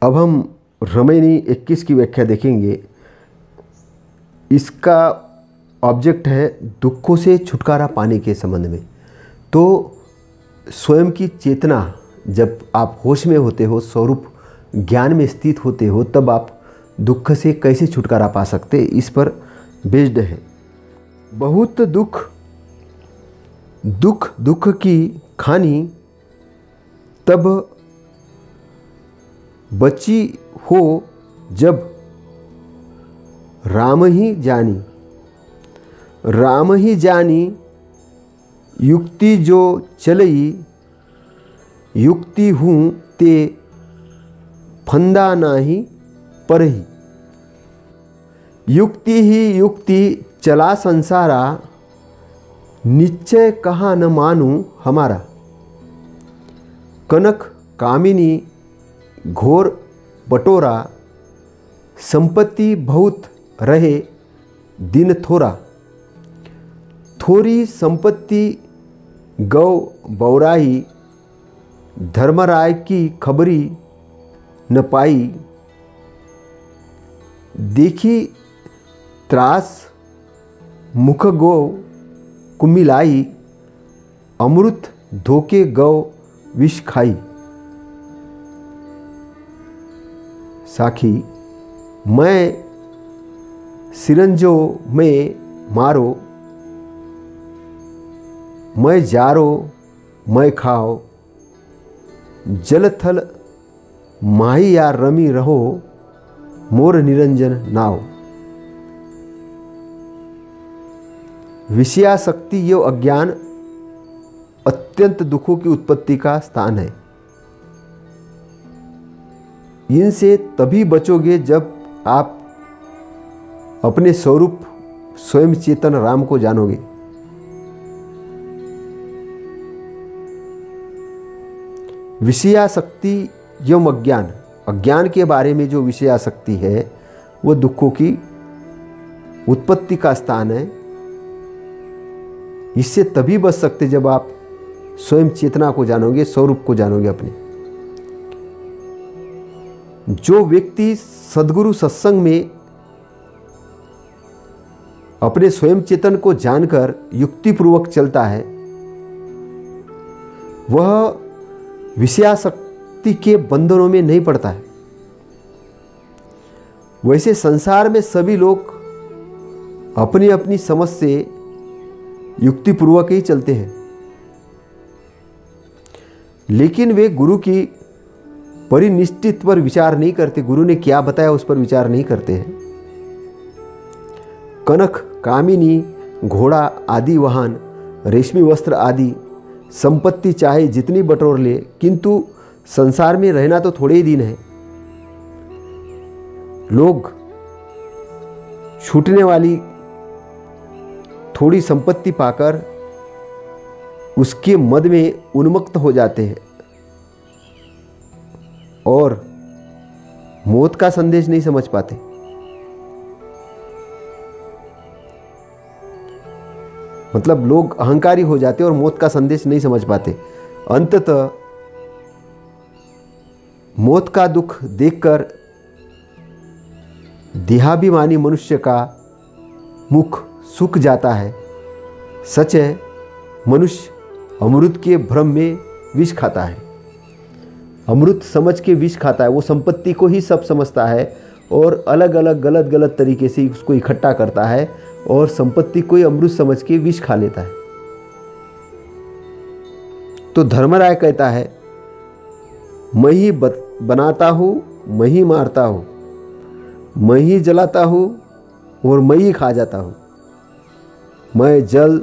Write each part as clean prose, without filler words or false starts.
अब हम रामायणी 21 की व्याख्या देखेंगे। इसका ऑब्जेक्ट है दुखों से छुटकारा पाने के संबंध में। तो स्वयं की चेतना, जब आप होश में होते हो, स्वरूप ज्ञान में स्थित होते हो, तब आप दुख से कैसे छुटकारा पा सकते, इस पर बेस्ड है। बहुत दुख की खानी तब बची हो जब राम ही जानी युक्ति जो चलई, युक्ति हूँ ते फंदा नाही परही। युक्ति ही युक्ति चला संसारा, निश्चय कहाँ न मानूं हमारा। कनक कामिनी घोर बटोरा, संपत्ति बहुत रहे दिन थोरा। थोड़ी संपत्ति गौ बौराई, धर्मराय की खबरी न पाई। देखी त्रास मुख गो कुमिलाई, अमृत धोके गौ विष खाई। साखी मैं सिरंजो में मारो, मैं जारो मैं खाओ। जल थल माही या रमी रहो, मोर निरंजन नाव। विषयासक्ति यो अज्ञान अत्यंत दुखों की उत्पत्ति का स्थान है। इनसे तभी बचोगे जब आप अपने स्वरूप स्वयं चेतन राम को जानोगे। विषयासक्ति एवं अज्ञान, अज्ञान के बारे में जो विषयासक्ति है वो दुखों की उत्पत्ति का स्थान है। इससे तभी बच सकते जब आप स्वयं चेतना को जानोगे, स्वरूप को जानोगे अपने। जो व्यक्ति सद्गुरु सत्संग में अपने स्वयं चेतन को जानकर युक्तिपूर्वक चलता है, वह विषयासक्ति के बंधनों में नहीं पड़ता है। वैसे संसार में सभी लोग अपनी अपनी समझ से युक्तिपूर्वक ही चलते हैं, लेकिन वे गुरु की परिनिष्ठित पर विचार नहीं करते। गुरु ने क्या बताया उस पर विचार नहीं करते हैं। कनक कामिनी घोड़ा आदि वाहन, रेशमी वस्त्र आदि संपत्ति चाहे जितनी बटोर ले, किंतु संसार में रहना तो थोड़े ही दिन है। लोग छूटने वाली थोड़ी संपत्ति पाकर उसके मद में उन्मत्त हो जाते हैं और मौत का संदेश नहीं समझ पाते। मतलब लोग अहंकारी हो जाते और मौत का संदेश नहीं समझ पाते। अंततः मौत का दुख देखकर देहाभिमानी मनुष्य का मुख सूख जाता है। सच है, मनुष्य अमृत के भ्रम में विष खाता है। अमृत समझ के विष खाता है। वो संपत्ति को ही सब समझता है और अलग अलग गलत गलत तरीके से उसको इकट्ठा करता है और संपत्ति को ही अमृत समझ के विष खा लेता है। तो धर्मराय कहता है, मैं ही बनाता हूँ, मैं ही मारता हूँ, मैं ही जलाता हूँ और मैं ही खा जाता हूँ। मैं जल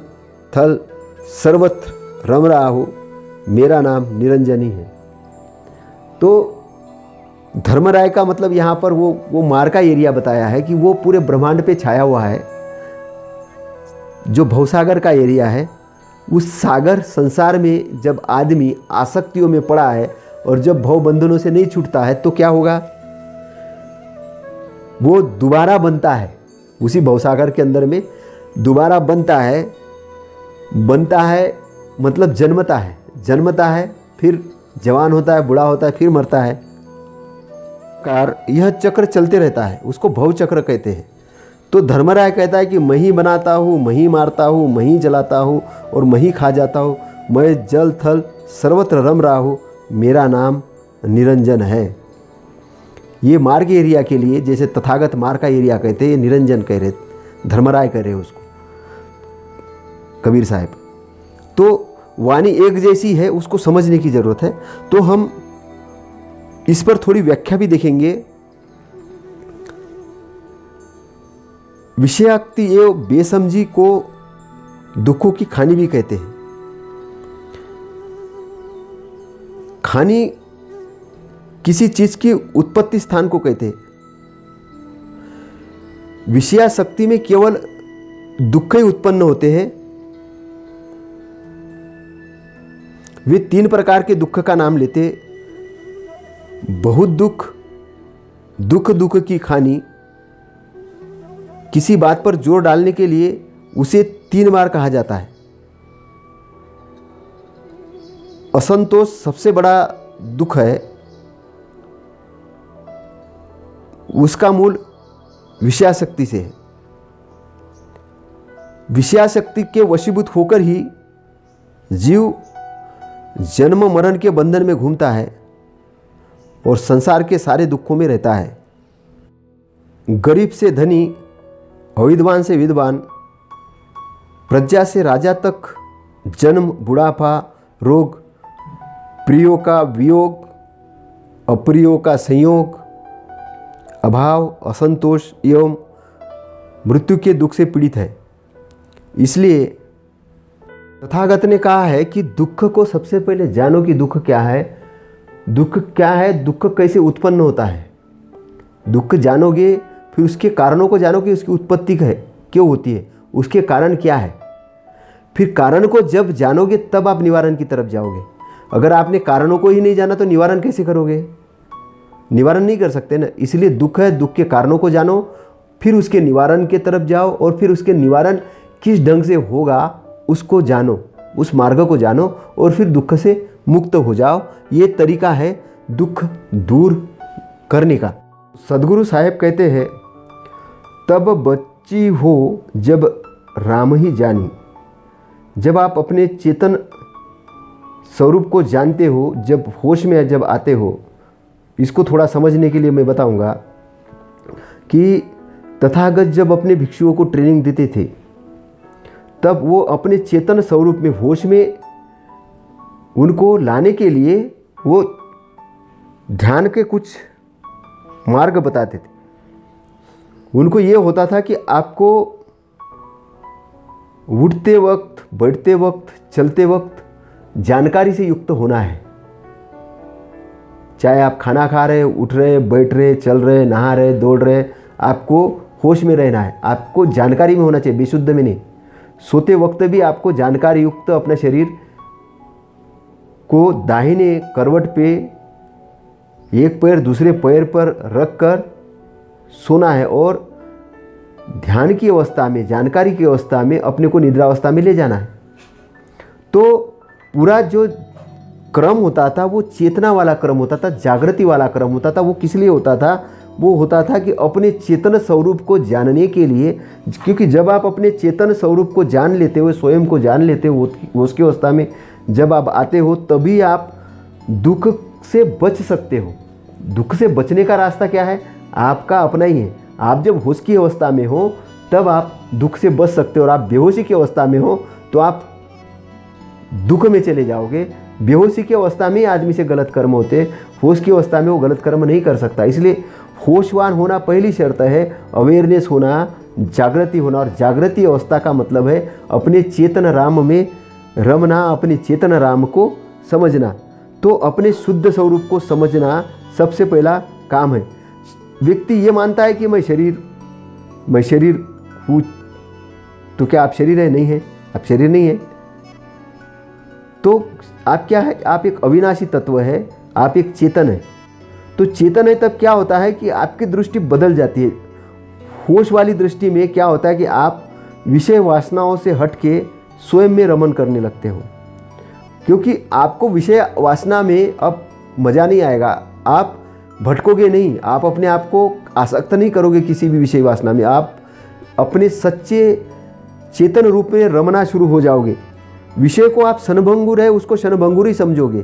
थल सर्वत्र रम रहा हूँ, मेरा नाम निरंजन ही है। तो धर्मराय का मतलब यहाँ पर वो मार का एरिया बताया है कि वो पूरे ब्रह्मांड पे छाया हुआ है। जो भवसागर का एरिया है, उस सागर संसार में जब आदमी आसक्तियों में पड़ा है और जब भव बंधनों से नहीं छूटता है तो क्या होगा, वो दोबारा बनता है। उसी भवसागर के अंदर में दोबारा बनता है मतलब जन्मता है, फिर जवान होता है, बूढ़ा होता है, फिर मरता है। कार यह चक्र चलते रहता है, उसको भव चक्र कहते हैं। तो धर्मराय कहता है कि मैं ही बनाता हूँ, मैं ही मारता हूँ, मैं ही जलाता हूँ और मैं ही खा जाता हूँ, मैं जल थल सर्वत्र रम रहा हूँ, मेरा नाम निरंजन है। ये मार्ग एरिया के लिए, जैसे तथागत मार्ग का एरिया कहते हैं, ये निरंजन कह रहे, धर्मराय कह रहे उसको, कबीर साहब। तो वाणी एक जैसी है, उसको समझने की ज़रूरत है। तो हम इस पर थोड़ी व्याख्या भी देखेंगे। विषयाक्ति एवं बेसमझी को दुखों की खानी भी कहते हैं। खानी किसी चीज की उत्पत्ति स्थान को कहते हैं। विषयाशक्ति में केवल दुख ही उत्पन्न होते हैं। वे 3 प्रकार के दुख का नाम लेते, बहुत दुख, दुख की खानी। किसी बात पर जोर डालने के लिए उसे 3 बार कहा जाता है। असंतोष सबसे बड़ा दुख है, उसका मूल विषयाशक्ति से है। विषयाशक्ति के वशीभूत होकर ही जीव जन्म मरण के बंधन में घूमता है और संसार के सारे दुखों में रहता है। गरीब से धनी, अविद्वान से विद्वान, प्रजा से राजा तक जन्म, बुढ़ापा, रोग, प्रियों का वियोग, अप्रियों का संयोग, अभाव, असंतोष एवं मृत्यु के दुख से पीड़ित है। इसलिए तथागत ने कहा है कि दुख को सबसे पहले जानो कि दुख क्या है, दुख क्या है, दुख कैसे उत्पन्न होता है। दुख जानोगे, फिर उसके कारणों को जानो कि उसकी उत्पत्ति क्यों होती है, उसके कारण क्या है। फिर कारण को जब जानोगे तब आप निवारण की तरफ जाओगे। अगर आपने कारणों को ही नहीं जाना तो निवारण कैसे करोगे? निवारण नहीं कर सकते ना। इसलिए दुख है, दुख के कारणों को जानो, फिर उसके निवारण की तरफ जाओ और फिर उसके निवारण किस ढंग से होगा उसको जानो, उस मार्ग को जानो और फिर दुख से मुक्त हो जाओ। ये तरीका है दुख दूर करने का। सदगुरु साहेब कहते हैं, तब बच्ची हो जब राम ही जानी। जब आप अपने चेतन स्वरूप को जानते हो, जब होश में जब आते हो, इसको थोड़ा समझने के लिए मैं बताऊंगा कि तथागत जब अपने भिक्षुओं को ट्रेनिंग देते थे, तब वो अपने चेतन स्वरूप में, होश में उनको लाने के लिए वो ध्यान के कुछ मार्ग बताते थे। उनको ये होता था कि आपको उठते वक्त, बैठते वक्त, चलते वक्त जानकारी से युक्त होना है। चाहे आप खाना खा रहे, उठ रहे, बैठ रहे, चल रहे, नहा रहे, दौड़ रहे, आपको होश में रहना है। आपको जानकारी में होना चाहिए, बेशुद्ध में नहीं। सोते वक्त भी आपको जानकारी युक्त अपने शरीर को दाहिने करवट पे एक पैर दूसरे पैर पर रख कर सोना है और ध्यान की अवस्था में, जानकारी की अवस्था में अपने को निद्रावस्था में ले जाना है। तो पूरा जो क्रम होता था वो चेतना वाला क्रम होता था, जागृति वाला क्रम होता था। वो किस लिए होता था? वो होता था कि अपने चेतन स्वरूप को जानने के लिए। क्योंकि जब आप अपने चेतन स्वरूप को जान लेते हो, स्वयं को जान लेते हो, उसकी अवस्था में जब आप आते हो, तभी आप दुख से बच सकते हो। दुख से बचने का रास्ता क्या है? आपका अपना ही है। आप जब होश की अवस्था में हो तब आप दुख से बच सकते हो, और आप बेहोशी की अवस्था में हो तो आप दुख में चले जाओगे। बेहोशी की अवस्था में आदमी से गलत कर्म होते हैं, होश की अवस्था में वो गलत कर्म नहीं कर सकता। इसलिए होशवान होना पहली शर्त है, अवेयरनेस होना, जागृति होना। और जागृति अवस्था का मतलब है अपने चेतन राम में रमना, अपने चेतन राम को समझना। तो अपने शुद्ध स्वरूप को समझना सबसे पहला काम है। व्यक्ति ये मानता है कि मैं शरीर हूँ, तो क्या आप शरीर है? नहीं है, आप शरीर नहीं है। तो आप क्या है? आप एक अविनाशी तत्व है, आप एक चेतन है। तो चेतन है तब क्या होता है कि आपकी दृष्टि बदल जाती है। होश वाली दृष्टि में क्या होता है कि आप विषय वासनाओं से हट के स्वयं में रमन करने लगते हो, क्योंकि आपको विषय वासना में अब मज़ा नहीं आएगा। आप भटकोगे नहीं, आप अपने आप को आसक्त नहीं करोगे किसी भी विषय वासना में, आप अपने सच्चे चेतन रूप में रमना शुरू हो जाओगे। विषय को आप क्षणभंगुर है उसको क्षणभंगुर ही समझोगे,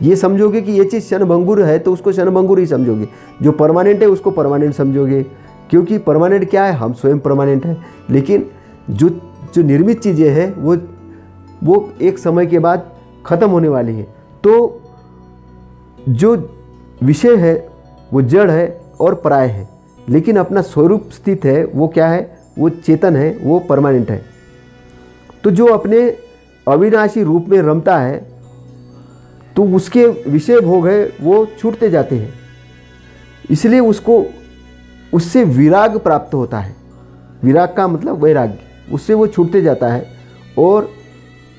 ये समझोगे कि ये चीज़ क्षणभंगुर है तो उसको क्षणभंगुर ही समझोगे, जो परमानेंट है उसको परमानेंट समझोगे, क्योंकि परमानेंट क्या है, हम स्वयं परमानेंट है। लेकिन जो जो निर्मित चीज़ें हैं वो एक समय के बाद ख़त्म होने वाली है। तो जो विषय है वो जड़ है और पराय है, लेकिन अपना स्वरूप स्थित है वो क्या है, वो चेतन है, वो परमानेंट है। तो जो अपने अविनाशी रूप में रमता है तो उसके विषय भोग है वो छूटते जाते हैं, इसलिए उसको उससे विराग प्राप्त होता है। विराग का मतलब वैराग्य, उससे वो छूटते जाता है और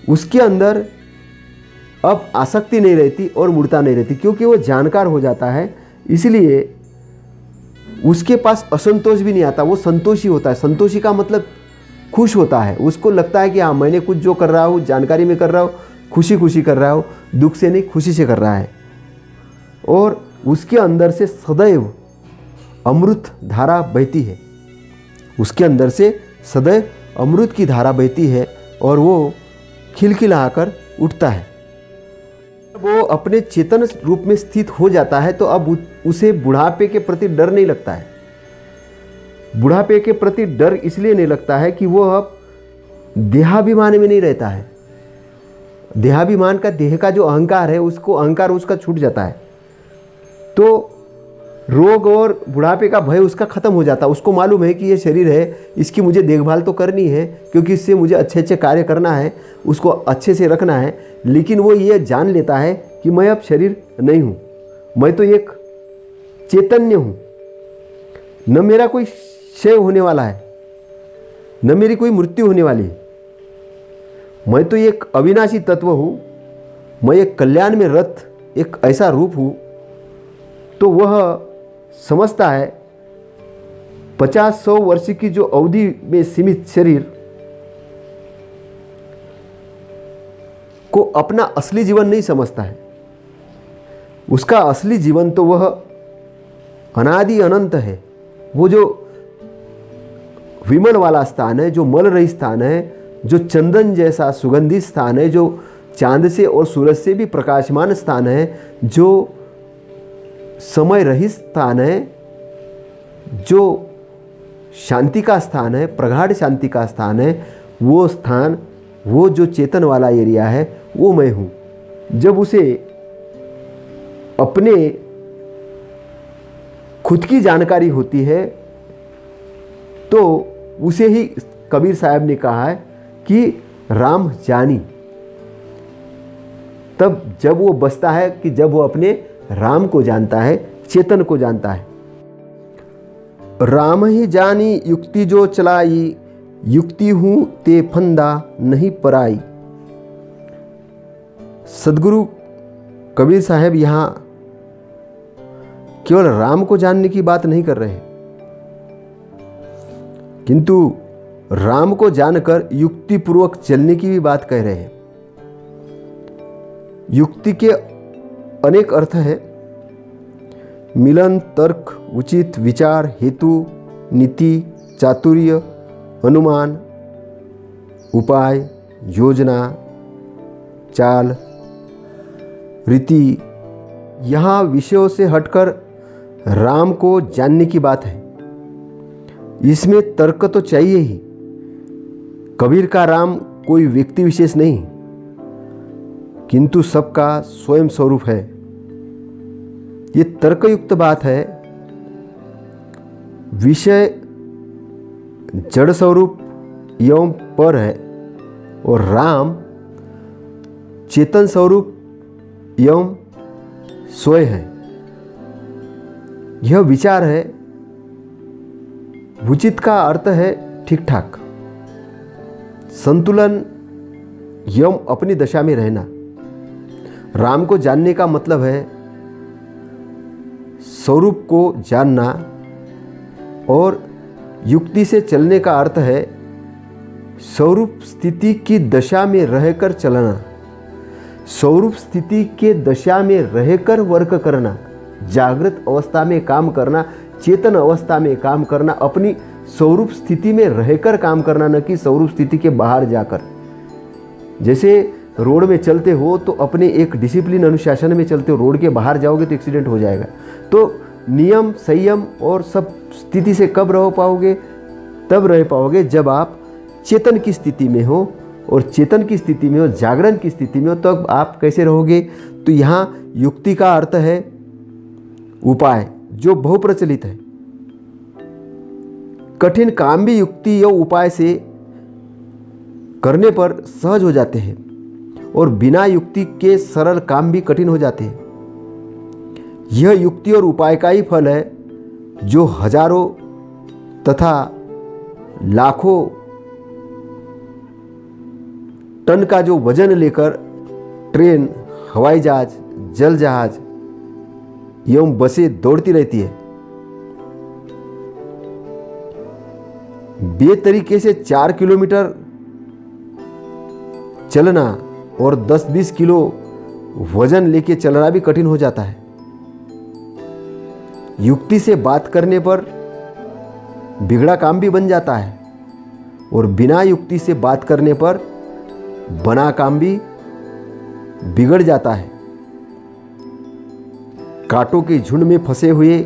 उसके अंदर अब आसक्ति नहीं रहती और मूर्ता नहीं रहती, क्योंकि वो जानकार हो जाता है। इसलिए उसके पास असंतोष भी नहीं आता, वो संतोषी होता है। संतोषी का मतलब खुश होता है, उसको लगता है कि हाँ मैंने कुछ जो कर रहा हूँ जानकारी में कर रहा हूँ, खुशी खुशी कर रहा हूँ, दुख से नहीं खुशी से कर रहा है। और उसके अंदर से सदैव अमृत धारा बहती है, उसके अंदर से सदैव अमृत की धारा बहती है और वो खिलखिलाकर उठता है। वो अपने चेतन रूप में स्थित हो जाता है तो अब उसे बुढ़ापे के प्रति डर नहीं लगता है। बुढ़ापे के प्रति डर इसलिए नहीं लगता है कि वो अब देहाभिमान में नहीं रहता है। देहाभिमान का, देह का जो अहंकार है उसको, अहंकार उसका छूट जाता है, तो रोग और बुढ़ापे का भय उसका ख़त्म हो जाता है। उसको मालूम है कि ये शरीर है, इसकी मुझे देखभाल तो करनी है, क्योंकि इससे मुझे अच्छे अच्छे कार्य करना है, उसको अच्छे से रखना है। लेकिन वो ये जान लेता है कि मैं अब शरीर नहीं हूँ, मैं तो एक चैतन्य हूँ, न मेरा कोई क्षय होने वाला है, न मेरी कोई मृत्यु होने वाली है। मैं तो एक अविनाशी तत्व हूँ, मैं एक कल्याण में रत एक ऐसा रूप हूँ। तो वह समझता है 50-100 वर्ष की जो अवधि में सीमित शरीर को अपना असली जीवन नहीं समझता है। उसका असली जीवन तो वह अनादि अनंत है। वो जो विमल वाला स्थान है, जो मल रहित स्थान है, जो चंदन जैसा सुगंधित स्थान है, जो चांद से और सूरज से भी प्रकाशमान स्थान है, जो समय रहित स्थान है, जो शांति का स्थान है, प्रगाढ़ शांति का स्थान है, वो स्थान, वो जो चेतन वाला एरिया है वो मैं हूँ। जब उसे अपने खुद की जानकारी होती है तो उसे ही कबीर साहब ने कहा है कि राम जानी। तब जब वो बसता है कि जब वो अपने राम को जानता है, चेतन को जानता है। राम ही जानी युक्ति जो चलाई, युक्ति हूँ ते फंदा नहीं पराई। सदगुरु कबीर साहब यहाँ केवल राम को जानने की बात नहीं कर रहे, किंतु राम को जानकर युक्ति पूर्वक चलने की भी बात कह रहे हैं। युक्ति के अनेक अर्थ हैं, मिलन, तर्क, उचित विचार, हेतु, नीति, चातुर्य, अनुमान, उपाय, योजना, चाल, रीति। यहाँ विषयों से हटकर राम को जानने की बात है। इसमें तर्क तो चाहिए ही। कबीर का राम कोई व्यक्ति विशेष नहीं, किंतु सबका स्वयं स्वरूप है। ये तर्कयुक्त बात है। विषय जड़ स्वरूप एवं पर है और राम चेतन स्वरूप एवं स्वयं है। यह विचार है। उचित का अर्थ है ठीक ठाक, संतुलन एवं अपनी दशा में रहना। राम को जानने का मतलब है स्वरूप को जानना, और युक्ति से चलने का अर्थ है स्वरूप स्थिति की दशा में रहकर चलना, स्वरूप स्थिति के दशा में रहकर वर्क करना। जागृत अवस्था में काम करना, चेतन अवस्था में काम करना, अपनी स्वरूप स्थिति में रहकर काम करना, न कि स्वरूप स्थिति के बाहर जाकर। जैसे रोड में चलते हो तो अपने एक डिसिप्लिन अनुशासन में चलते हो, रोड के बाहर जाओगे तो एक्सीडेंट हो जाएगा। तो नियम, संयम और सब स्थिति से कब रह पाओगे? तब रह पाओगे जब आप चेतन की स्थिति में हो, और चेतन की स्थिति में हो, जागरण की स्थिति में हो, तब आप कैसे रहोगे? तो यहाँ युक्ति का अर्थ है उपाय, जो बहुप्रचलित है। कठिन काम भी युक्ति या उपाय से करने पर सहज हो जाते हैं, और बिना युक्ति के सरल काम भी कठिन हो जाते हैं। यह युक्ति और उपाय का ही फल है जो हजारों तथा लाखों टन का जो वजन लेकर ट्रेन, हवाई जहाज, जल जहाज एवं बसें दौड़ती रहती है, बेतरीके से 4 किलोमीटर चलना और 10-20 किलो वजन लेके चलना भी कठिन हो जाता है। युक्ति से बात करने पर बिगड़ा काम भी बन जाता है, और बिना युक्ति से बात करने पर बना काम भी बिगड़ जाता है। कांटों के झुंड में फंसे हुए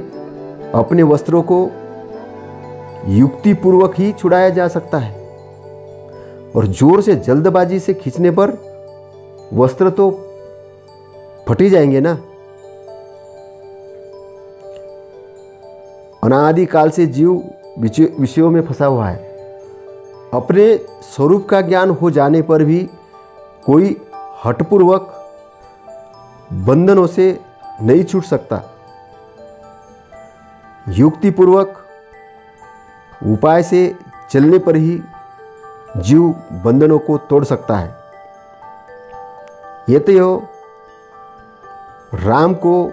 अपने वस्त्रों को युक्ति पूर्वक ही छुड़ाया जा सकता है, और जोर से जल्दबाजी से खींचने पर वस्त्र तो फट ही जाएंगे ना। अनादि काल से जीव विषयों में फंसा हुआ है। अपने स्वरूप का ज्ञान हो जाने पर भी कोई हठपूर्वक बंधनों से नहीं छूट सकता। युक्तिपूर्वक उपाय से चलने पर ही जीव बंधनों को तोड़ सकता है। ये तो राम को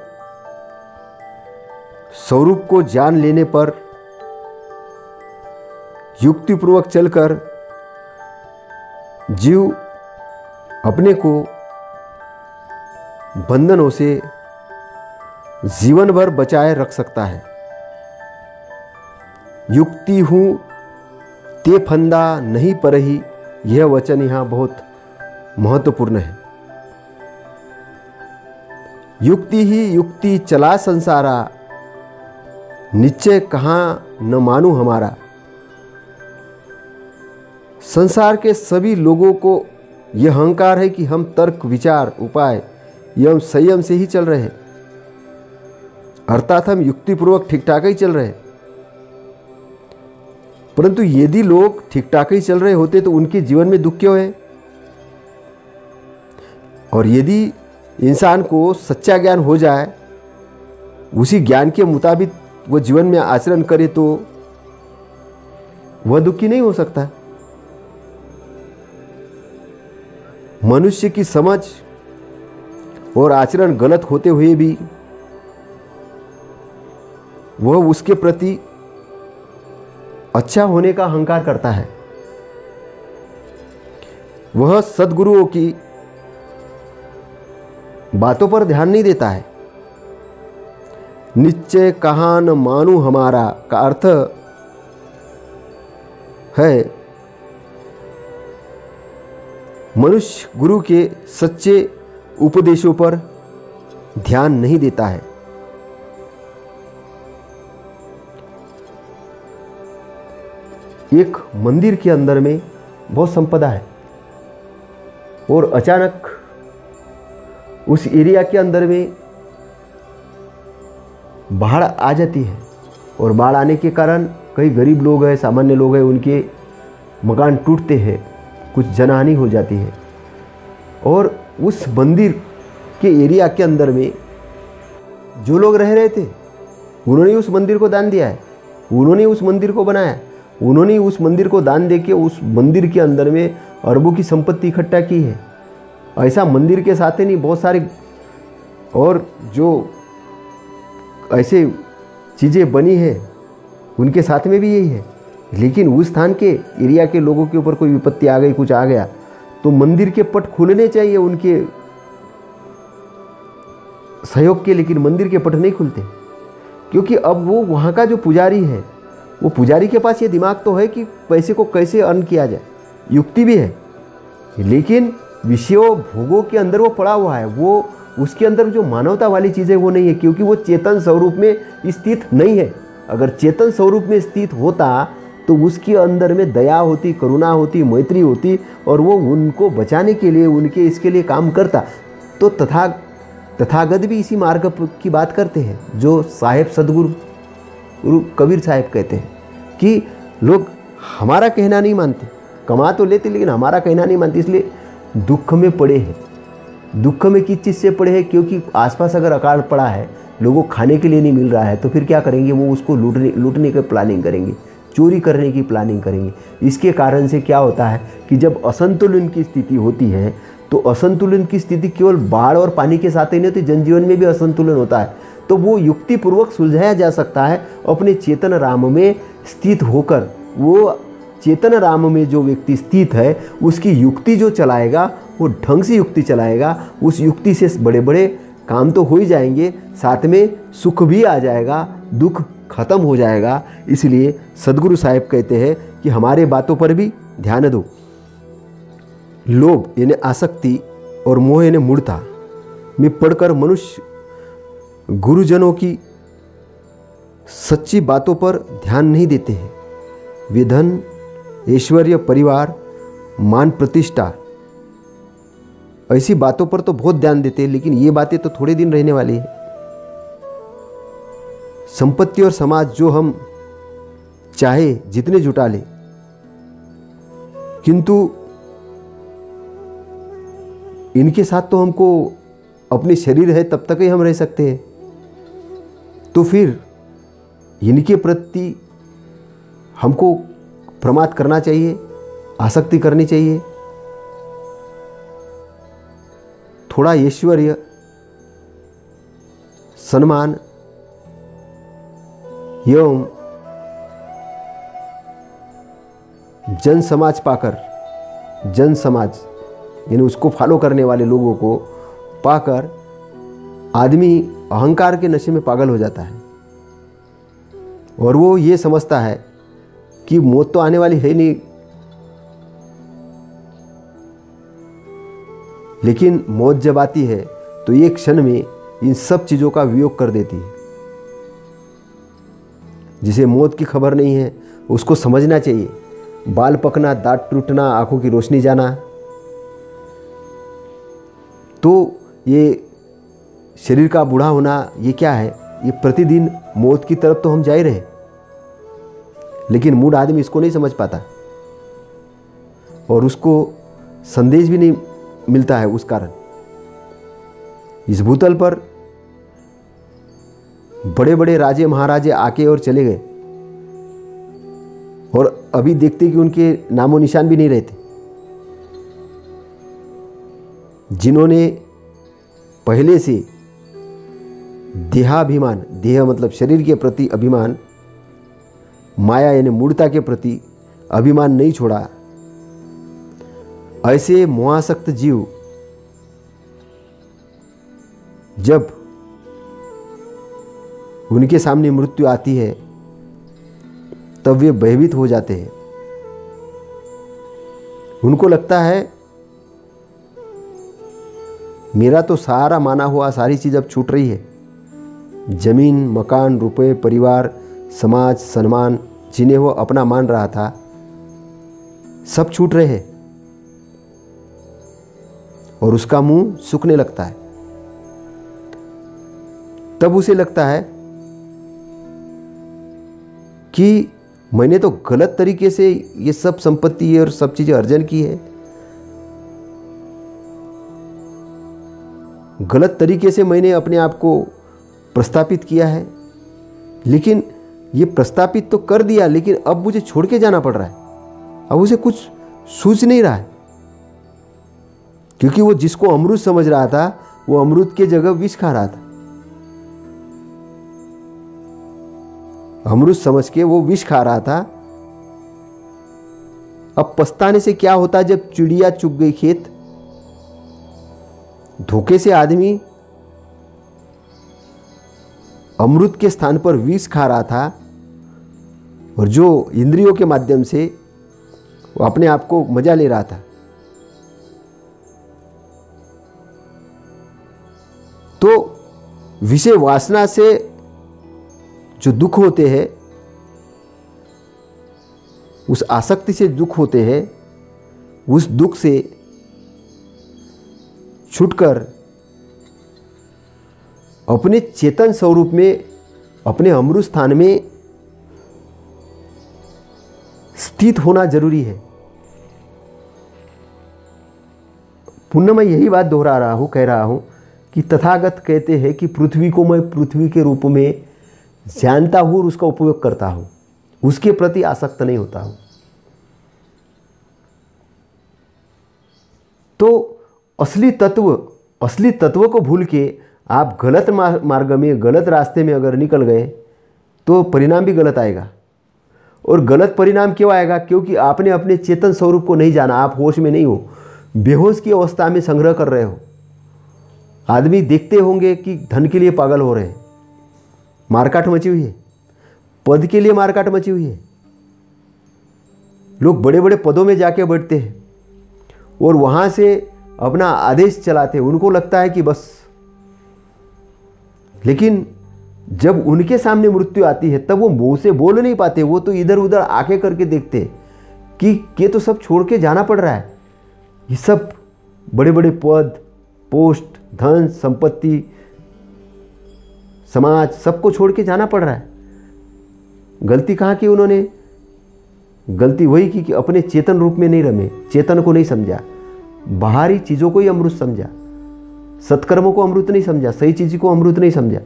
स्वरूप को जान लेने पर युक्तिपूर्वक चलकर जीव अपने को बंधनों से जीवन भर बचाए रख सकता है। युक्ति हूँ ते फंदा नहीं परही, यह वचन यहाँ बहुत महत्वपूर्ण है। युक्ति ही युक्ति चला संसारा, निश्चय कहाँ न मानू हमारा। संसार के सभी लोगों को यह अहंकार है कि हम तर्क, विचार, उपाय एवं संयम से ही चल रहे हैं, अर्थात हम युक्तिपूर्वक ठीक ठाक ही चल रहे हैं। परंतु यदि लोग ठीक ठाक ही चल रहे होते तो उनके जीवन में दुख क्यों है? और यदि इंसान को सच्चा ज्ञान हो जाए, उसी ज्ञान के मुताबिक वो जीवन में आचरण करे, तो वह दुखी नहीं हो सकता। मनुष्य की समझ और आचरण गलत होते हुए भी वह उसके प्रति अच्छा होने का अहंकार करता है। वह सद्गुरुओं की बातों पर ध्यान नहीं देता है। निश्चय कहाँ न मानू हमारा का अर्थ है मनुष्य गुरु के सच्चे उपदेशों पर ध्यान नहीं देता है। एक मंदिर के अंदर में बहुत संपदा है, और अचानक उस एरिया के अंदर में बाढ़ आ जाती है, और बाढ़ आने के कारण कई गरीब लोग हैं, सामान्य लोग हैं, उनके मकान टूटते हैं, कुछ जनहानि हो जाती है। और उस मंदिर के एरिया के अंदर में जो लोग रह रहे थे, उन्होंने उस मंदिर को दान दिया है, उन्होंने उस मंदिर को बनाया, उन्होंने उस मंदिर को दान देके उस मंदिर के अंदर में अरबों की संपत्ति इकट्ठा की है। ऐसा मंदिर के साथ ही नहीं, बहुत सारे और जो ऐसे चीज़ें बनी है उनके साथ में भी यही है। लेकिन उस स्थान के एरिया के लोगों के ऊपर कोई विपत्ति आ गई, कुछ आ गया, तो मंदिर के पट खुलने चाहिए उनके सहयोग के, लेकिन मंदिर के पट नहीं खुलते, क्योंकि अब वो वहाँ का जो पुजारी है, वो पुजारी के पास ये दिमाग तो है कि पैसे को कैसे अर्न किया जाए, युक्ति भी है, लेकिन विषयों भोगों के अंदर वो पड़ा हुआ है, वो उसके अंदर जो मानवता वाली चीज़ें वो नहीं है, क्योंकि वो चेतन स्वरूप में स्थित नहीं है। अगर चेतन स्वरूप में स्थित होता तो उसके अंदर में दया होती, करुणा होती, मैत्री होती, और वो उनको बचाने के लिए, उनके इसके लिए काम करता। तो तथागत भी इसी मार्ग की बात करते हैं, जो साहेब सदगुरु कबीर साहब कहते हैं कि लोग हमारा कहना नहीं मानते, कमा तो लेते लेकिन हमारा कहना नहीं मानते, इसलिए दुख में पड़े हैं। दुख में किस चीज़ से पड़े हैं? क्योंकि आसपास अगर अकाल पड़ा है, लोगों को खाने के लिए नहीं मिल रहा है, तो फिर क्या करेंगे? वो उसको लूटने की प्लानिंग करेंगे, चोरी करने की प्लानिंग करेंगे। इसके कारण से क्या होता है कि जब असंतुलन की स्थिति होती है, तो असंतुलन की स्थिति केवल बाढ़ और पानी के साथ ही नहीं होती, जनजीवन में भी असंतुलन होता है। तो वो युक्तिपूर्वक सुलझाया जा सकता है अपने चेतन राम में स्थित होकर। वो चेतन राम में जो व्यक्ति स्थित है, उसकी युक्ति जो चलाएगा, वो ढंग से युक्ति चलाएगा, उस युक्ति से बड़े बड़े काम तो हो ही जाएंगे, साथ में सुख भी आ जाएगा, दुख खत्म हो जाएगा। इसलिए सदगुरु साहिब कहते हैं कि हमारे बातों पर भी ध्यान दो। लोभ यानी आसक्ति और मोह यानी मूढ़ता में पढ़कर मनुष्य गुरुजनों की सच्ची बातों पर ध्यान नहीं देते हैं। वे धन, ऐश्वर्य, परिवार, मान प्रतिष्ठा, ऐसी बातों पर तो बहुत ध्यान देते हैं, लेकिन ये बातें तो थोड़े दिन रहने वाली है। संपत्ति और समाज जो हम चाहे जितने जुटा ले, किंतु इनके साथ तो हमको अपने शरीर है तब तक ही हम रह सकते हैं। तो फिर इनके प्रति हमको प्रमाद करना चाहिए, आसक्ति करनी चाहिए। थोड़ा ऐश्वर्य, सम्मान एवं जन समाज पाकर, जन समाज यानी उसको फॉलो करने वाले लोगों को पाकर आदमी अहंकार के नशे में पागल हो जाता है, और वो ये समझता है कि मौत तो आने वाली है नहीं, लेकिन मौत जब आती है तो एक क्षण में इन सब चीज़ों का वियोग कर देती है। जिसे मौत की खबर नहीं है उसको समझना चाहिए। बाल पकना, दांत टूटना, आंखों की रोशनी जाना, तो ये शरीर का बूढ़ा होना, ये क्या है? ये प्रतिदिन मौत की तरफ तो हम जा ही रहे, लेकिन मूढ़ आदमी इसको नहीं समझ पाता और उसको संदेश भी नहीं मिलता है। उस कारण इस भूतल पर बड़े बड़े राजे महाराजे आके और चले गए, और अभी देखते कि उनके नामो निशान भी नहीं रहते। जिन्होंने पहले से देहाभिमान, देह मतलब शरीर के प्रति अभिमान, माया यानी मूढ़ता के प्रति अभिमान नहीं छोड़ा, ऐसे मोहासक्त जीव जब उनके सामने मृत्यु आती है तब वे भयभीत हो जाते हैं। उनको लगता है मेरा तो सारा माना हुआ सारी चीज़ अब छूट रही है। जमीन, मकान, रुपए, परिवार, समाज, सम्मान, जिन्हें वो अपना मान रहा था, सब छूट रहे हैं, और उसका मुंह सूखने लगता है। तब उसे लगता है कि मैंने तो गलत तरीके से ये सब संपत्ति और सब चीज़ें अर्जन की है, गलत तरीके से मैंने अपने आप को प्रस्थापित किया है। लेकिन ये प्रस्थापित तो कर दिया, लेकिन अब मुझे छोड़ के जाना पड़ रहा है। अब उसे कुछ सूझ नहीं रहा है, क्योंकि वो जिसको अमृत समझ रहा था वो अमृत के जगह विष खा रहा था। अमृत समझ के वो विष खा रहा था। अब पछताने से क्या होता है? जब चिड़िया चुग गई खेत, धोखे से आदमी अमृत के स्थान पर विष खा रहा था और जो इंद्रियों के माध्यम से वो अपने आप को मजा ले रहा था। तो विषय वासना से जो दुख होते हैं, उस आसक्ति से दुख होते हैं, उस दुख से छूटकर अपने चेतन स्वरूप में, अपने अमृत स्थान में स्थित होना जरूरी है। पुनः मैं यही बात दोहरा रहा हूँ, कह रहा हूँ कि तथागत कहते हैं कि पृथ्वी को मैं पृथ्वी के रूप में जानता हूँ और उसका उपयोग करता हूँ, उसके प्रति आसक्त नहीं होता हूँ। तो असली तत्व को भूल के आप गलत मार्ग में, गलत रास्ते में अगर निकल गए तो परिणाम भी गलत आएगा। और गलत परिणाम क्यों आएगा? क्योंकि आपने अपने चेतन स्वरूप को नहीं जाना, आप होश में नहीं हो, बेहोश की अवस्था में संग्रह कर रहे हो। आदमी देखते होंगे कि धन के लिए पागल हो रहे हैं, मारकाट मची हुई है, पद के लिए मारकाट मची हुई है। लोग बड़े बड़े पदों में जाके बैठते हैं और वहाँ से अपना आदेश चलाते हैं, उनको लगता है कि बस। लेकिन जब उनके सामने मृत्यु आती है तब वो मुंह से बोल नहीं पाते, वो तो इधर उधर आंखें करके देखते कि ये तो सब छोड़ के जाना पड़ रहा है। ये सब बड़े बड़े पद, पोस्ट, धन, संपत्ति, समाज, सबको छोड़ के जाना पड़ रहा है। गलती कहाँ की उन्होंने? गलती वही की कि अपने चेतन रूप में नहीं रमे, चेतन को नहीं समझा, बाहरी चीज़ों को ही अमृत समझा, सत्कर्मों को अमृत नहीं समझा, सही चीज़ को अमृत नहीं समझा।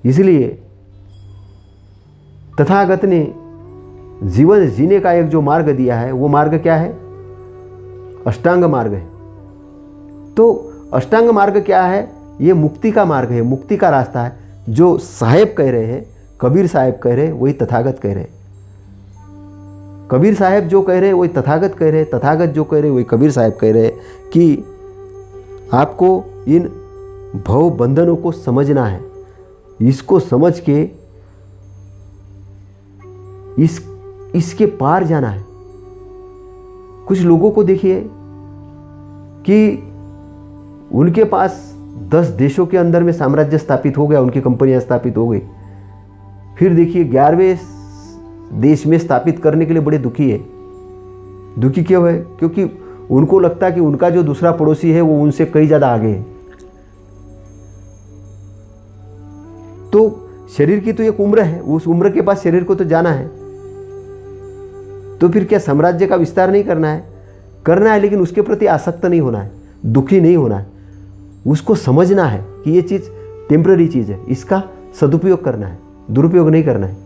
इसलिए तथागत ने जीवन जीने का एक जो मार्ग दिया है, वो मार्ग क्या है? अष्टांग मार्ग है। तो अष्टांग मार्ग क्या है? ये मुक्ति का मार्ग है, मुक्ति का रास्ता है। जो साहेब कह रहे हैं, कबीर साहेब कह रहे हैं, वही तथागत कह रहे हैं। कबीर साहेब जो कह रहे हैं वही तथागत कह रहे हैं, तथागत जो कह रहे हैं वही कबीर साहेब कह रहे हैं कि आपको इन भव बंधनों को समझना है, इसको समझ के इसके पार जाना है। कुछ लोगों को देखिए कि उनके पास 10 देशों के अंदर में साम्राज्य स्थापित हो गया, उनकी कंपनियां स्थापित हो गई। फिर देखिए 11वें देश में स्थापित करने के लिए बड़े दुखी है। दुखी क्यों है? क्योंकि उनको लगता है कि उनका जो दूसरा पड़ोसी है वो उनसे कई ज़्यादा आगे है। तो शरीर की तो एक उम्र है, उस उम्र के पास शरीर को तो जाना है। तो फिर क्या साम्राज्य का विस्तार नहीं करना है? करना है, लेकिन उसके प्रति आसक्त नहीं होना है, दुखी नहीं होना है। उसको समझना है कि ये चीज़ टेम्पररी चीज़ है, इसका सदुपयोग करना है, दुरुपयोग नहीं करना है।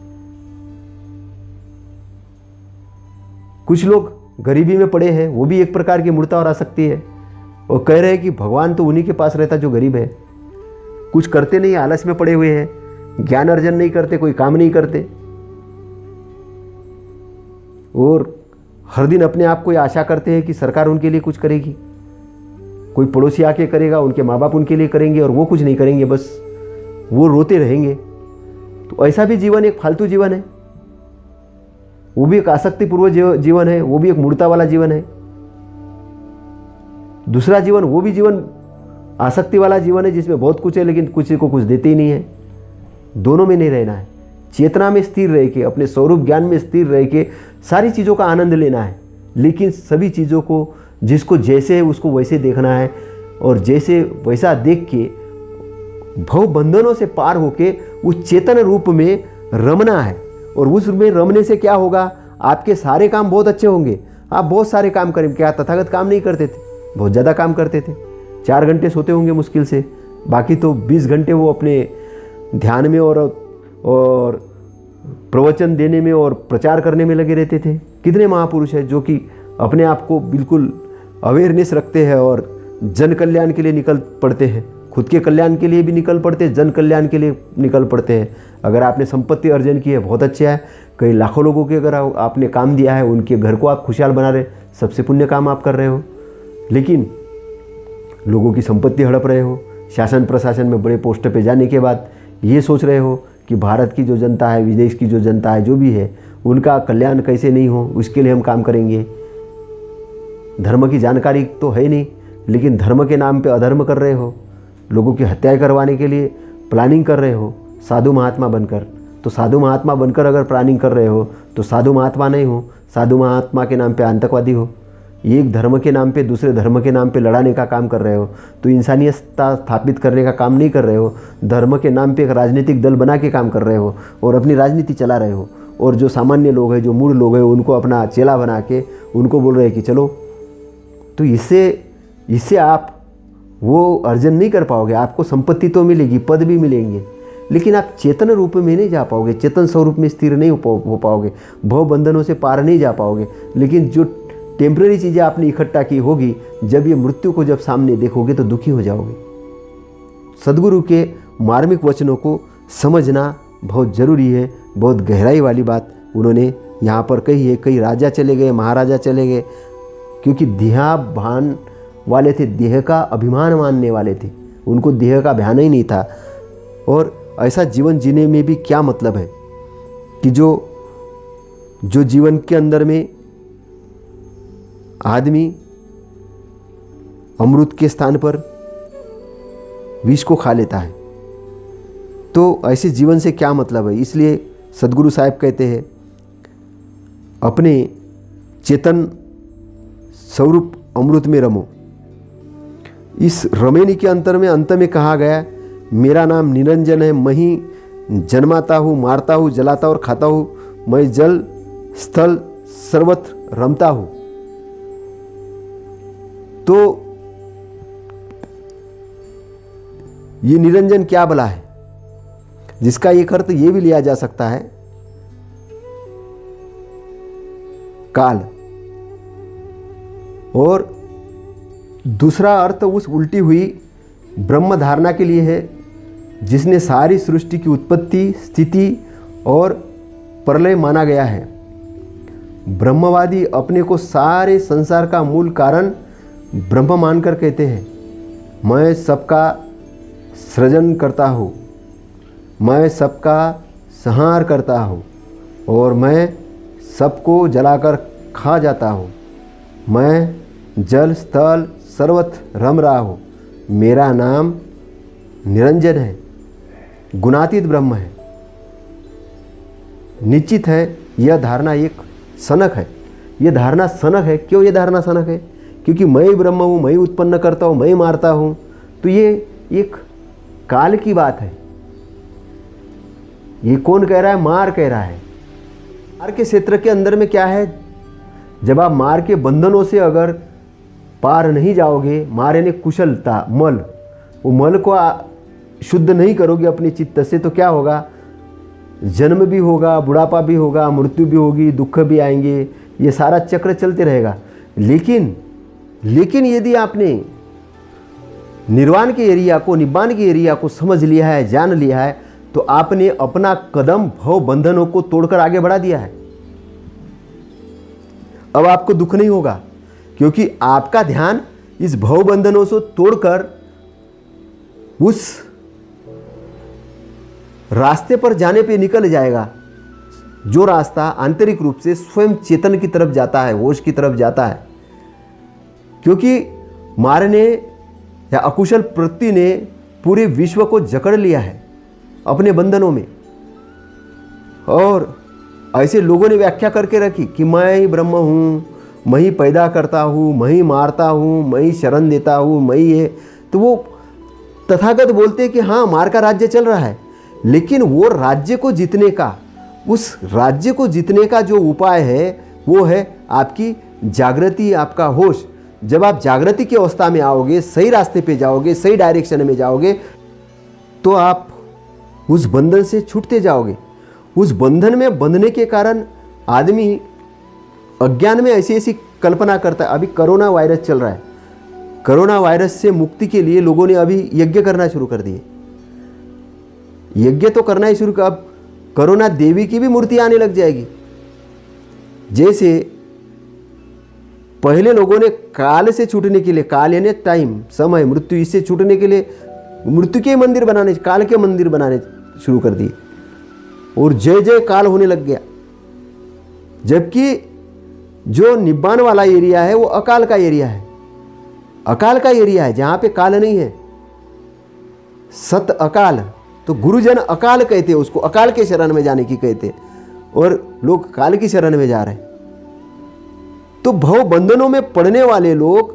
कुछ लोग गरीबी में पड़े हैं, वो भी एक प्रकार की मूर्ता और आसक्ति है, और कह रहे हैं कि भगवान तो उन्हीं के पास रहता जो गरीब है। कुछ करते नहीं, आलस में पड़े हुए हैं, ज्ञान अर्जन नहीं करते, कोई काम नहीं करते, और हर दिन अपने आप को आशा करते हैं कि सरकार उनके लिए कुछ करेगी, कोई पड़ोसी आके करेगा, उनके माँ बाप उनके लिए करेंगे, और वो कुछ नहीं करेंगे, बस वो रोते रहेंगे। तो ऐसा भी जीवन एक फालतू जीवन है, वो भी एक आसक्तिपूर्वक जीवन है, वो भी एक मूर्ता वाला जीवन है। दूसरा जीवन, वो भी जीवन आसक्ति वाला जीवन है जिसमें बहुत कुछ है लेकिन किसी को कुछ देते ही नहीं है। दोनों में नहीं रहना है, चेतना में स्थिर रह के, अपने स्वरूप ज्ञान में स्थिर रह के सारी चीज़ों का आनंद लेना है, लेकिन सभी चीज़ों को जिसको जैसे है उसको वैसे देखना है, और जैसे वैसा देख के भव बंधनों से पार होके उस चेतन रूप में रमना है। और उस रूप में रमने से क्या होगा? आपके सारे काम बहुत अच्छे होंगे, आप बहुत सारे काम करेंगे। क्या तथागत काम नहीं करते थे? बहुत ज़्यादा काम करते थे। 4 घंटे सोते होंगे मुश्किल से, बाकी तो 20 घंटे वो अपने ध्यान में और प्रवचन देने में और प्रचार करने में लगे रहते थे। कितने महापुरुष हैं जो कि अपने आप को बिल्कुल अवेयरनेस रखते हैं और जन कल्याण के लिए निकल पड़ते हैं, खुद के कल्याण के लिए भी निकल पड़ते हैं, जन कल्याण के लिए निकल पड़ते हैं। अगर आपने संपत्ति अर्जन की है, बहुत अच्छा है। कई लाखों लोगों के अगर आपने काम दिया है, उनके घर को आप खुशहाल बना रहे, सबसे पुण्य काम आप कर रहे हो। लेकिन लोगों की संपत्ति हड़प रहे हो, शासन प्रशासन में बड़े पोस्ट पे जाने के बाद ये सोच रहे हो कि भारत की जो जनता है, विदेश की जो जनता है, जो भी है, उनका कल्याण कैसे नहीं हो, उसके लिए हम काम करेंगे। धर्म की जानकारी तो है नहीं, लेकिन धर्म के नाम पे अधर्म कर रहे हो, लोगों की हत्याएं करवाने के लिए प्लानिंग कर रहे हो साधु महात्मा बनकर। तो साधु महात्मा बनकर अगर प्लानिंग कर रहे हो तो साधु महात्मा नहीं हो, साधु महात्मा के नाम पे आतंकवादी हो। एक धर्म के नाम पे दूसरे धर्म के नाम पे लड़ाने का काम कर रहे हो, तो इंसानियत स्थापित करने का काम नहीं कर रहे हो। धर्म के नाम पे एक राजनीतिक दल बना के काम कर रहे हो और अपनी राजनीति चला रहे हो। और जो सामान्य लोग हैं, जो मूढ़ लोग हैं, उनको अपना चेला बना के उनको बोल रहे हैं कि चलो। तो इससे आप वो अर्जन नहीं कर पाओगे। आपको संपत्ति तो मिलेगी, पद भी मिलेंगे, लेकिन आप चेतन रूप में नहीं जा पाओगे, चेतन स्वरूप में स्थिर नहीं हो पाओगे, भव बंधनों से पार नहीं जा पाओगे। लेकिन जो टेम्परेरी चीज़ें आपने इकट्ठा की होगी, जब ये मृत्यु को जब सामने देखोगे तो दुखी हो जाओगे। सद्गुरु के मार्मिक वचनों को समझना बहुत ज़रूरी है। बहुत गहराई वाली बात उन्होंने यहाँ पर कही है। कई राजा चले गए, महाराजा चले गए, क्योंकि देहाभान वाले थे, देह का अभिमान मानने वाले थे, उनको देह का ध्यान ही नहीं था। और ऐसा जीवन जीने में भी क्या मतलब है कि जो जीवन के अंदर में आदमी अमृत के स्थान पर विष को खा लेता है। तो ऐसे जीवन से क्या मतलब है। इसलिए सद्गुरु साहब कहते हैं, अपने चेतन स्वरूप अमृत में रमो। इस रमेनी के अंत में कहा गया, मेरा नाम निरंजन है, मैं ही जन्माता हूँ, मारता हूँ, जलाता और खाता हूँ, मैं जल स्थल सर्वत्र रमता हूँ। तो ये निरंजन क्या भला है, जिसका एक अर्थ ये भी लिया जा सकता है काल, और दूसरा अर्थ उस उल्टी हुई ब्रह्म धारणा के लिए है, जिसने सारी सृष्टि की उत्पत्ति, स्थिति और प्रलय माना गया है। ब्रह्मवादी अपने को सारे संसार का मूल कारण ब्रह्म मानकर कहते हैं, मैं सबका सृजन करता हूँ, मैं सबका संहार करता हूँ, और मैं सबको जलाकर खा जाता हूँ, मैं जल स्थल सर्वत्र रम रहा हूँ, मेरा नाम निरंजन है, गुणातीत ब्रह्म है। निश्चित है यह धारणा एक सनक है। यह धारणा सनक है। क्यों ये धारणा सनक है? क्योंकि मैं ही ब्रह्म हूँ, मैं ही उत्पन्न करता हूँ, मैं ही मारता हूँ। तो ये एक काल की बात है। ये कौन कह रहा है? मार कह रहा है। मार के क्षेत्र के अंदर में क्या है? जब आप मार के बंधनों से अगर पार नहीं जाओगे, मार यानी कुशलता, मल, वो मल को शुद्ध नहीं करोगे अपने चित्त से, तो क्या होगा? जन्म भी होगा, बुढ़ापा भी होगा, मृत्यु भी होगी, दुख भी आएंगे, ये सारा चक्र चलते रहेगा। लेकिन यदि आपने निर्वाण के एरिया को, निब्बान के एरिया को समझ लिया है, जान लिया है, तो आपने अपना कदम भव बंधनों को तोड़कर आगे बढ़ा दिया है। अब आपको दुख नहीं होगा, क्योंकि आपका ध्यान इस भव बंधनों से तोड़कर उस रास्ते पर जाने पे निकल जाएगा, जो रास्ता आंतरिक रूप से स्वयं चेतन की तरफ जाता है, होश की तरफ जाता है। क्योंकि मारने या अकुशल प्रवृत्ति ने पूरे विश्व को जकड़ लिया है अपने बंधनों में। और ऐसे लोगों ने व्याख्या करके रखी कि मैं ही ब्रह्म हूँ, मैं ही पैदा करता हूँ, मैं ही मारता हूँ, मैं ही शरण देता हूँ, मैं ही है। तो वो तथागत बोलते कि हाँ, मार का राज्य चल रहा है, लेकिन वो राज्य को जीतने का, उस राज्य को जीतने का जो उपाय है वो है आपकी जागृति, आपका होश। जब आप जागृति की अवस्था में आओगे, सही रास्ते पे जाओगे, सही डायरेक्शन में जाओगे, तो आप उस बंधन से छूटते जाओगे। उस बंधन में बंधने के कारण आदमी अज्ञान में ऐसी ऐसी कल्पना करता है। अभी कोरोना वायरस चल रहा है, कोरोना वायरस से मुक्ति के लिए लोगों ने अभी यज्ञ करना शुरू कर दिए। यज्ञ तो करना ही शुरू कर, अब कोरोना देवी की भी मूर्ति आने लग जाएगी। जैसे पहले लोगों ने काल से छूटने के लिए, काल यानी टाइम, समय, मृत्यु, इससे छूटने के लिए मृत्यु के मंदिर बनाने, काल के मंदिर बनाने, शुरू कर दिए और जय जय काल होने लग गया। जबकि जो निब्बान वाला एरिया है वो अकाल का एरिया है, अकाल का एरिया है जहां पे काल नहीं है। सत अकाल, तो गुरुजन अकाल कहते हैं उसको, अकाल के शरण में जाने की कहते हैं, और लोग काल की शरण में जा रहे हैं। तो भव बंधनों में पड़ने वाले लोग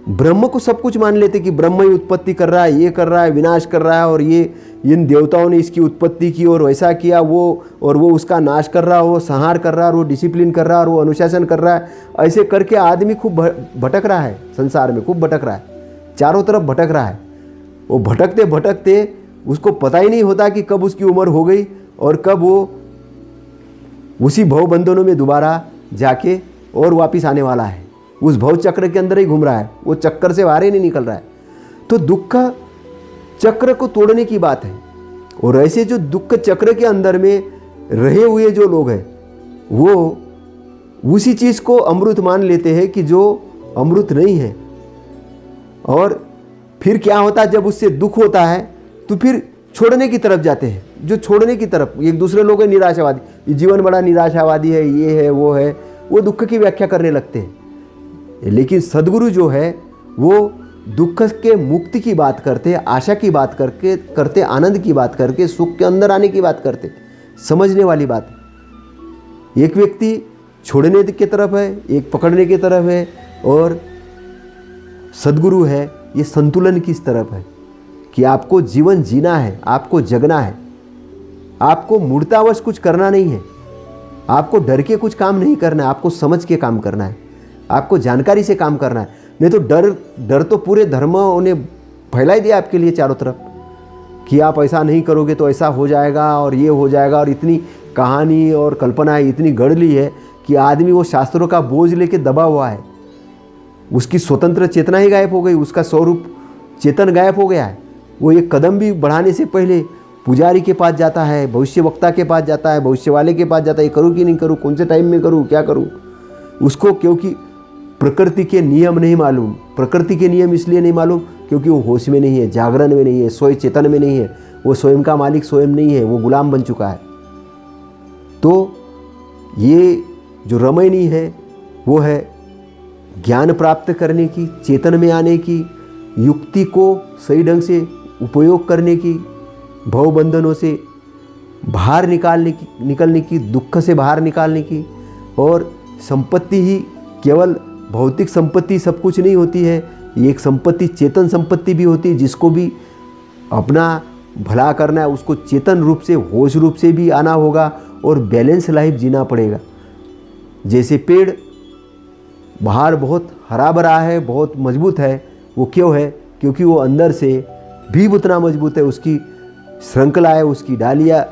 ब्रह्म को सब कुछ मान लेते कि ब्रह्म ही उत्पत्ति कर रहा है, ये कर रहा है, विनाश कर रहा है, और ये इन देवताओं ने इसकी उत्पत्ति की और वैसा किया वो, और वो उसका नाश कर रहा है, वो संहार कर रहा है, और वो डिसिप्लिन कर रहा है, और वो अनुशासन कर रहा है। ऐसे करके आदमी खूब भटक रहा है, संसार में खूब भटक रहा है, चारों तरफ भटक रहा है। वो भटकते भटकते उसको पता ही नहीं होता कि कब उसकी उम्र हो गई और कब वो उसी भव बंधनों में दोबारा जाके और वापिस आने वाला है। उस भव चक्र के अंदर ही घूम रहा है, वो चक्कर से बाहर ही नहीं निकल रहा है। तो दुख चक्र को तोड़ने की बात है। और ऐसे जो दुख चक्र के अंदर में रहे हुए जो लोग हैं वो उसी चीज़ को अमृत मान लेते हैं कि जो अमृत नहीं है। और फिर क्या होता है, जब उससे दुख होता है तो फिर छोड़ने की तरफ जाते हैं। जो छोड़ने की तरफ, एक दूसरे लोग हैं निराशावादी, ये जीवन बड़ा निराशावादी है, ये है वो है, वो दुख की व्याख्या करने लगते हैं। लेकिन सद्गुरु जो है वो दुख के मुक्ति की बात करते, आशा की बात करते, आनंद की बात करके, सुख के अंदर आने की बात करते। समझने वाली बात है। एक व्यक्ति छोड़ने की तरफ है, एक पकड़ने की तरफ है, और सद्गुरु है ये संतुलन की इस तरफ है कि आपको जीवन जीना है, आपको जगना है, आपको मूर्तावश कुछ करना नहीं है, आपको डर के कुछ काम नहीं करना है, आपको समझ के काम करना है, आपको जानकारी से काम करना है। नहीं तो डर तो पूरे धर्मों ने फैला दिया आपके लिए चारों तरफ कि आप ऐसा नहीं करोगे तो ऐसा हो जाएगा और ये हो जाएगा, और इतनी कहानी और कल्पनाएं इतनी गढ़ ली है कि आदमी वो शास्त्रों का बोझ लेके दबा हुआ है। उसकी स्वतंत्र चेतना ही गायब हो गई, उसका स्वरूप चेतन गायब हो गया है। वो एक कदम भी बढ़ाने से पहले पुजारी के पास जाता है, भविष्य वक्ता के पास जाता है, भविष्य वाले के पास जाता है, ये करूँ कि नहीं करूँ, कौन से टाइम में करूँ, क्या करूँ। उसको क्योंकि प्रकृति के नियम नहीं मालूम। प्रकृति के नियम इसलिए नहीं मालूम क्योंकि वो होश में नहीं है, जागरण में नहीं है, स्वयं चेतन में नहीं है, वो स्वयं का मालिक स्वयं नहीं है, वो गुलाम बन चुका है। तो ये जो रमैनी है वो है ज्ञान प्राप्त करने की, चेतन में आने की, युक्ति को सही ढंग से उपयोग करने की, भव बंधनों से बाहर निकलने की, दुख से बाहर निकालने की। और संपत्ति ही केवल भौतिक संपत्ति सब कुछ नहीं होती है, एक संपत्ति चेतन संपत्ति भी होती है, जिसको भी अपना भला करना है उसको चेतन रूप से, होश रूप से भी आना होगा और बैलेंस लाइफ जीना पड़ेगा। जैसे पेड़ बाहर बहुत हरा भरा है, बहुत मजबूत है, वो क्यों है? क्योंकि वो अंदर से भी उतना मजबूत है, उसकी श्रृंखला है, उसकी डालियाँ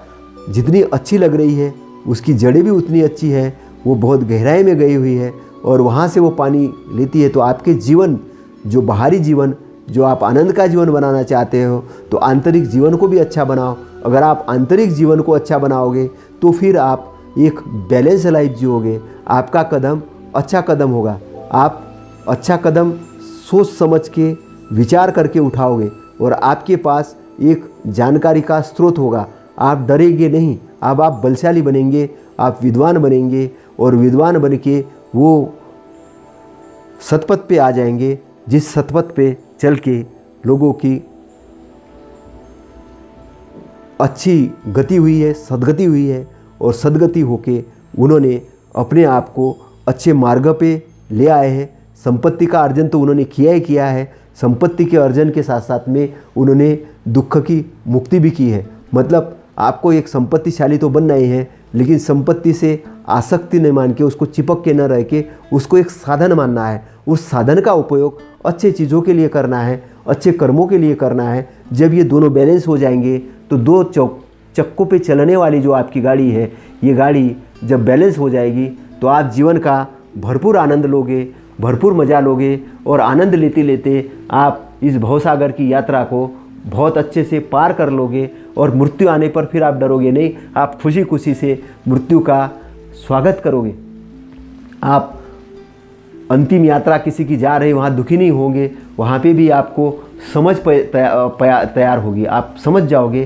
जितनी अच्छी लग रही है, उसकी जड़ें भी उतनी अच्छी है, वो बहुत गहराई में गई हुई है और वहाँ से वो पानी लेती है। तो आपके जीवन, जो बाहरी जीवन, जो आप आनंद का जीवन बनाना चाहते हो, तो आंतरिक जीवन को भी अच्छा बनाओ। अगर आप आंतरिक जीवन को अच्छा बनाओगे तो फिर आप एक बैलेंस लाइफ जियोगे, आपका कदम अच्छा कदम होगा। आप अच्छा कदम सोच समझ के विचार करके उठाओगे और आपके पास एक जानकारी का स्रोत होगा। आप डरेंगे नहीं, अब आप बलशाली बनेंगे, आप विद्वान बनेंगे और विद्वान बन के वो सतपथ पे आ जाएंगे, जिस सतपथ पे चल के लोगों की अच्छी गति हुई है, सदगति हुई है, और सदगति होके उन्होंने अपने आप को अच्छे मार्ग पे ले आए हैं। संपत्ति का अर्जन तो उन्होंने किया ही किया है, संपत्ति के अर्जन के साथ साथ में उन्होंने दुख की मुक्ति भी की है। मतलब आपको एक संपत्तिशाली तो बनना ही है, लेकिन संपत्ति से आसक्ति नहीं मान के, उसको चिपक के न रह के, उसको एक साधन मानना है। उस साधन का उपयोग अच्छे चीज़ों के लिए करना है, अच्छे कर्मों के लिए करना है। जब ये दोनों बैलेंस हो जाएंगे तो दो चक्कों पे चलने वाली जो आपकी गाड़ी है, ये गाड़ी जब बैलेंस हो जाएगी तो आप जीवन का भरपूर आनंद लोगे, भरपूर मज़ा लोगे, और आनंद लेते लेते आप इस भवसागर की यात्रा को बहुत अच्छे से पार कर लोगे। और मृत्यु आने पर फिर आप डरोगे नहीं, आप खुशी खुशी से मृत्यु का स्वागत करोगे। आप अंतिम यात्रा किसी की जा रही, वहाँ दुखी नहीं होंगे, वहाँ पे भी आपको समझ तैयार होगी। आप समझ जाओगे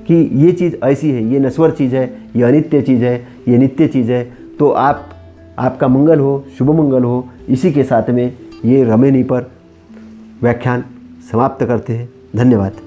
कि ये चीज़ ऐसी है, ये नश्वर चीज़ है, ये अनित्य चीज़ है, ये नित्य चीज़ है। तो आपका मंगल हो, शुभ मंगल हो। इसी के साथ में ये रमे नहीं पर व्याख्यान समाप्त करते हैं। धन्यवाद।